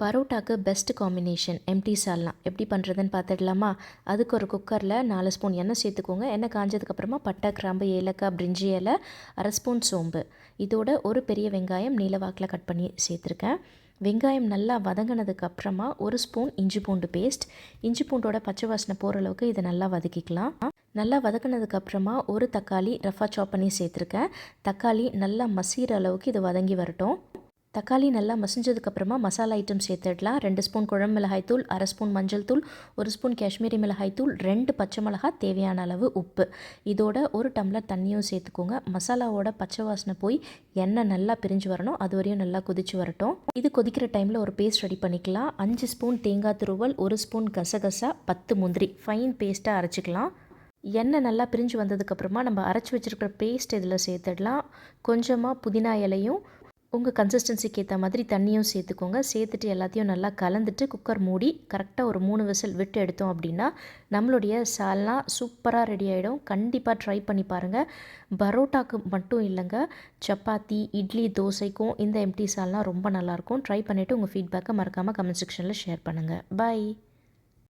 பரோட்டாக்கு best combination empty சால்னா எப்படி பண்ணுறதுன்னு பார்த்துடலாமா? அதுக்கு ஒரு குக்கரில் 4 ஸ்பூன் எண்ணெய் சேர்த்துக்கோங்க. எண்ணெய் காஞ்சதுக்கப்புறமா பட்டை, கிராம்பு, ஏலக்காய், பிரிஞ்சி இலை, அரை ஸ்பூன் சோம்பு, இதோட ஒரு பெரிய வெங்காயம் நீளவாக்கில் கட் பண்ணி சேர்த்துருக்கேன். வெங்காயம் நல்லா வதங்கினதுக்கப்புறமா ஒரு ஸ்பூன் இஞ்சி பூண்டு பேஸ்ட், இஞ்சி பூண்டோட பச்சை வாசனை போகிற அளவுக்கு இதை நல்லா வதக்கிக்கலாம். நல்லா வதக்கினதுக்கப்புறமா ஒரு தக்காளி ரஃபாக சாப் பண்ணி சேர்த்துருக்கேன். தக்காளி நல்லா மசிகிற அளவுக்கு இது வதங்கி வரட்டும். தக்காளி நல்லா மசிஞ்சதுக்கப்புறமா மசாலா ஐட்டம் சேர்த்துடலாம். 2 ஸ்பூன் குழம்பு மிளகாய் தூள், அரை ஸ்பூன் மஞ்சள் தூள், ஒரு ஸ்பூன் காஷ்மீரி மிளகாய் தூள், 2 பச்சை மிளகாய், தேவையான அளவு உப்பு, இதோட ஒரு டம்ளர் தண்ணியும் சேர்த்துக்கோங்க. மசாலாவோட பச்சை வாசனை போய் எண்ணெய் நல்லா பிரிஞ்சு வரணும், அது வரையும் நல்லா கொதிச்சு வரட்டும். இது கொதிக்கிற டைமில் ஒரு பேஸ்ட் ரெடி பண்ணிக்கலாம். 5 ஸ்பூன் தேங்காய் துருவல், 1 ஸ்பூன் கசகசா, 10 முந்திரி ஃபைன் பேஸ்ட்டாக அரைச்சிக்கலாம். எண்ணெய் நல்லா பிரிஞ்சு வந்ததுக்கப்புறமா நம்ம அரைச்சி வச்சுருக்கிற பேஸ்ட் இதில் சேர்த்துடலாம். கொஞ்சமாக புதினா இலையும் உங்கள் கன்சிஸ்டன்சிக்கு ஏற்ற மாதிரி தண்ணியும் சேர்த்துக்கோங்க. சேர்த்துட்டு எல்லாத்தையும் நல்லா கலந்துட்டு குக்கர் மூடி கரெக்டாக ஒரு 3 விசில் விட்டு எடுத்தோம் அப்படின்னா நம்மளுடைய சால்னா சூப்பராக ரெடி ஆகிடும். கண்டிப்பாக ட்ரை பண்ணி பாருங்கள். பரோட்டாக்கு மட்டும் இல்லைங்க, சப்பாத்தி, இட்லி, தோசைக்கும் இந்த எம்டி சால்னா ரொம்ப நல்லாயிருக்கும். ட்ரை பண்ணிவிட்டு உங்கள் ஃபீட்பேக்கை மறக்காமல் கமெண்ட் செக்ஷனில் ஷேர் பண்ணுங்கள். பை.